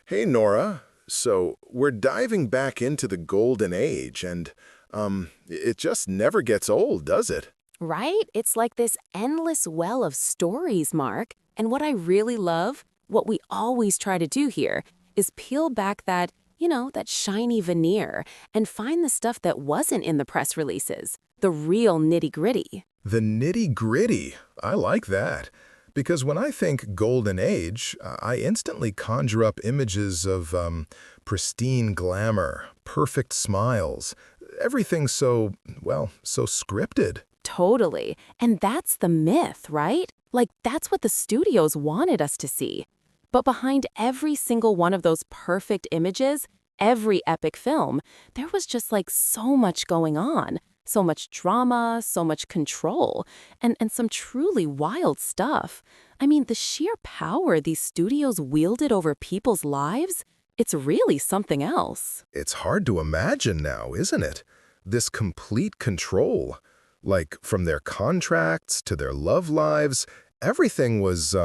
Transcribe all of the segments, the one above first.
Hey Nora, so we're diving back into the golden age and it just never gets old, does it? Right? It's like this endless well of stories, Mark. And what I really love, what we always try to do here, is peel back that shiny veneer and find the stuff that wasn't in the press releases, the real nitty-gritty. The nitty-gritty. I like that. Because when I think golden age, I instantly conjure up images of pristine glamour, perfect smiles, everything so, well, so scripted. Totally. And that's the myth, right? Like, that's what the studios wanted us to see. But behind every single one of those perfect images, every epic film, there was just like so much going on. So much drama, so much control, and some truly wild stuff. I mean, the sheer power these studios wielded over people's lives, it's really something else. It's hard to imagine now, isn't it? This complete control. Like, from their contracts to their love lives, everything was,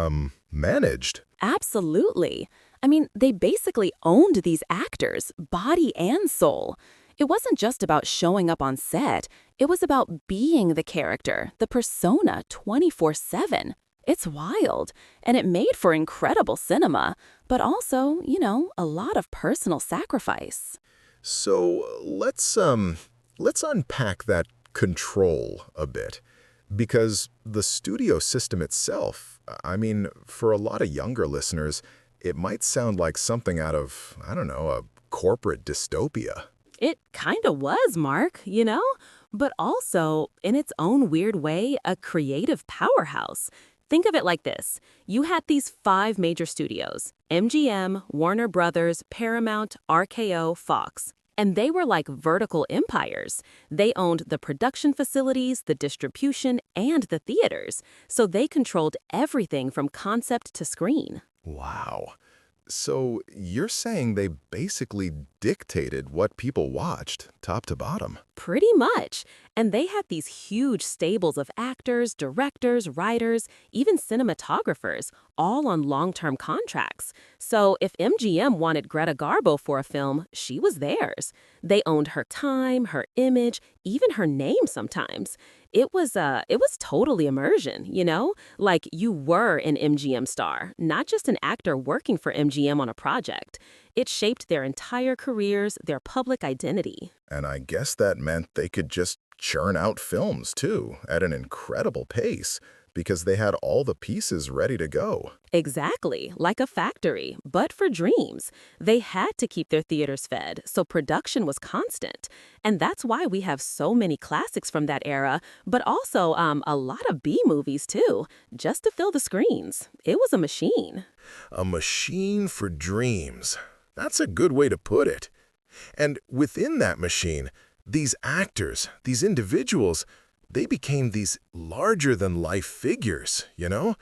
managed. Absolutely. I mean, they basically owned these actors, body and soul. It wasn't just about showing up on set, it was about being the character, the persona 24/7. It's wild, and it made for incredible cinema, but also, a lot of personal sacrifice. So let's unpack that control a bit. Because the studio system itself, I mean, for a lot of younger listeners, it might sound like something out of, I don't know, a corporate dystopia. It kind of was, Mark. But also, in its own weird way, a creative powerhouse. Think of it like this. You had these five major studios, MGM, Warner Brothers, Paramount, RKO, Fox. And they were like vertical empires. They owned the production facilities, the distribution, and the theaters. So they controlled everything from concept to screen. Wow. So you're saying they basically dictated what people watched, top to bottom. Pretty much. And they had these huge stables of actors, directors, writers, even cinematographers, all on long-term contracts. So if MGM wanted Greta Garbo for a film, she was theirs. They owned her time, her image, even her name sometimes. It was totally immersion. Like you were an MGM star, not just an actor working for MGM on a project. It shaped their entire careers, their public identity. And I guess that meant they could just churn out films, too, at an incredible pace, because they had all the pieces ready to go. Exactly, like a factory, but for dreams. They had to keep their theaters fed, so production was constant. And that's why we have so many classics from that era, but also a lot of B movies too, just to fill the screens. It was a machine. A machine for dreams. That's a good way to put it. And within that machine, these actors, these individuals, they became these larger-than-life figures, you know?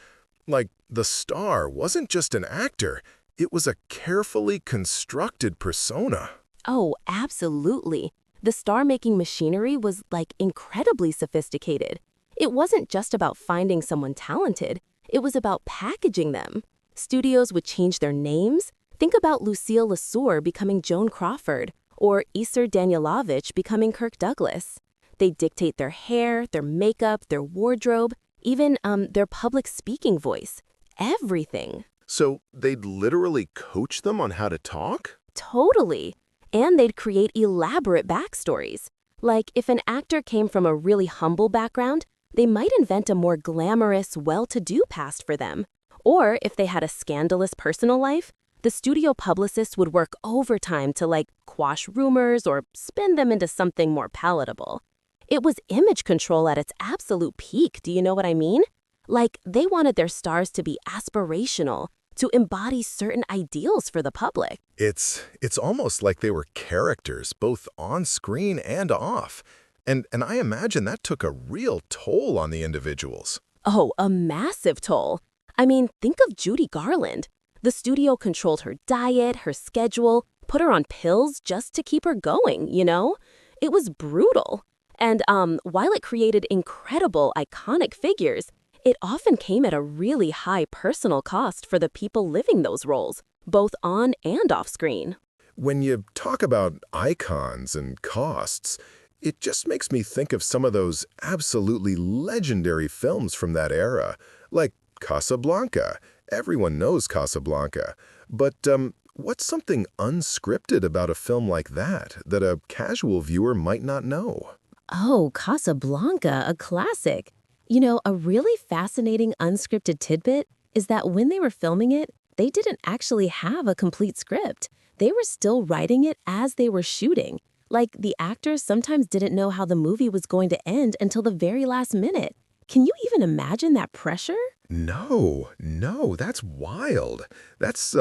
Like, the star wasn't just an actor, it was a carefully constructed persona. Oh, absolutely. The star-making machinery was like incredibly sophisticated. It wasn't just about finding someone talented, it was about packaging them. Studios would change their names. Think about Lucille Lesueur becoming Joan Crawford, or Isur Danielovich becoming Kirk Douglas. They dictate their hair, their makeup, their wardrobe, even their public speaking voice. Everything. So they'd literally coach them on how to talk? Totally. And they'd create elaborate backstories. Like if an actor came from a really humble background, they might invent a more glamorous, well-to-do past for them. Or if they had a scandalous personal life, the studio publicist would work overtime to quash rumors or spin them into something more palatable. It was image control at its absolute peak, do you know what I mean? Like, they wanted their stars to be aspirational, to embody certain ideals for the public. It's almost like they were characters, both on screen and off. And I imagine that took a real toll on the individuals. Oh, a massive toll. I mean, think of Judy Garland. The studio controlled her diet, her schedule, put her on pills just to keep her going. It was brutal. And while it created incredible, iconic figures, it often came at a really high personal cost for the people living those roles. both on and off screen. When you talk about icons and costs, it just makes me think of some of those absolutely legendary films from that era, like Casablanca. Everyone knows Casablanca. But what's something unscripted about a film like that a casual viewer might not know? Oh, Casablanca, a classic. You know, a really fascinating unscripted tidbit is that when they were filming it, they didn't actually have a complete script. They were still writing it as they were shooting. Like, the actors sometimes didn't know how the movie was going to end until the very last minute. Can you even imagine that pressure? No, that's wild. That's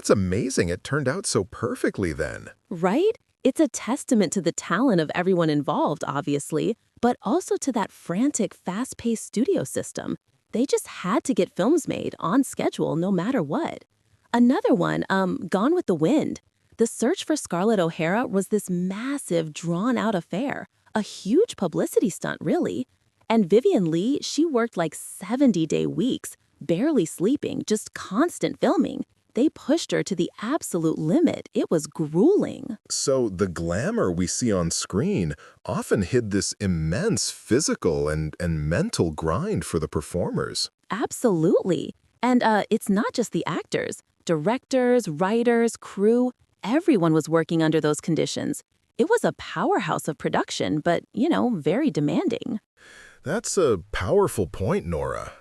amazing. It turned out so perfectly then. Right? It's a testament to the talent of everyone involved, obviously, but also to that frantic, fast-paced studio system. They just had to get films made on schedule no matter what. Another one, Gone with the Wind. The search for Scarlett O'Hara was this massive, drawn-out affair, a huge publicity stunt, really. And Vivian Lee, she worked like 70-day weeks, barely sleeping, just constant filming. They pushed her to the absolute limit. It was grueling. So the glamour we see on screen often hid this immense physical and mental grind for the performers. Absolutely. And it's not just the actors. Directors, writers, crew, everyone was working under those conditions. It was a powerhouse of production, but, very demanding. That's a powerful point, Nora.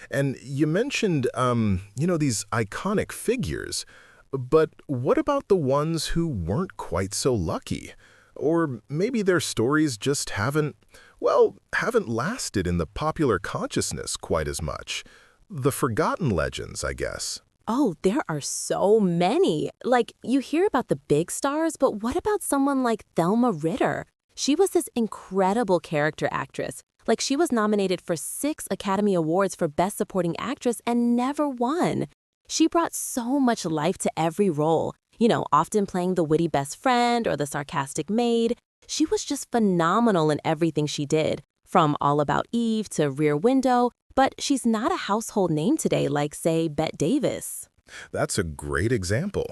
And you mentioned, these iconic figures. But what about the ones who weren't quite so lucky? Or maybe their stories just haven't lasted in the popular consciousness quite as much. The forgotten legends, I guess. Oh, there are so many. Like, you hear about the big stars, but what about someone like Thelma Ritter? She was this incredible character actress. Like, she was nominated for 6 Academy Awards for Best Supporting Actress and never won. She brought so much life to every role, often playing the witty best friend or the sarcastic maid. She was just phenomenal in everything she did, from All About Eve to Rear Window, but she's not a household name today like, say, Bette Davis. That's a great example.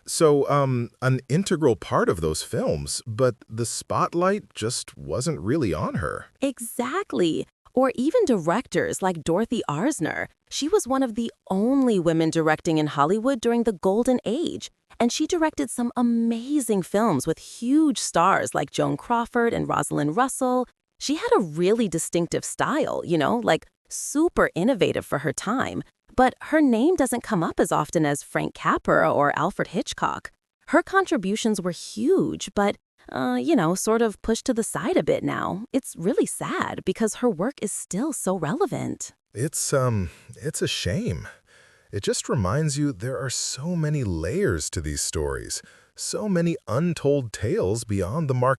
So, an integral part of those films, but the spotlight just wasn't really on her. Exactly. Or even directors like Dorothy Arzner. She was one of the only women directing in Hollywood during the Golden Age, and she directed some amazing films with huge stars like Joan Crawford and Rosalind Russell. She had a really distinctive style, like super innovative for her time. But her name doesn't come up as often as Frank Capra or Alfred Hitchcock. Her contributions were huge, but, sort of pushed to the side a bit now. It's really sad because her work is still so relevant. It's a shame. It just reminds you there are so many layers to these stories, so many untold tales beyond the mark.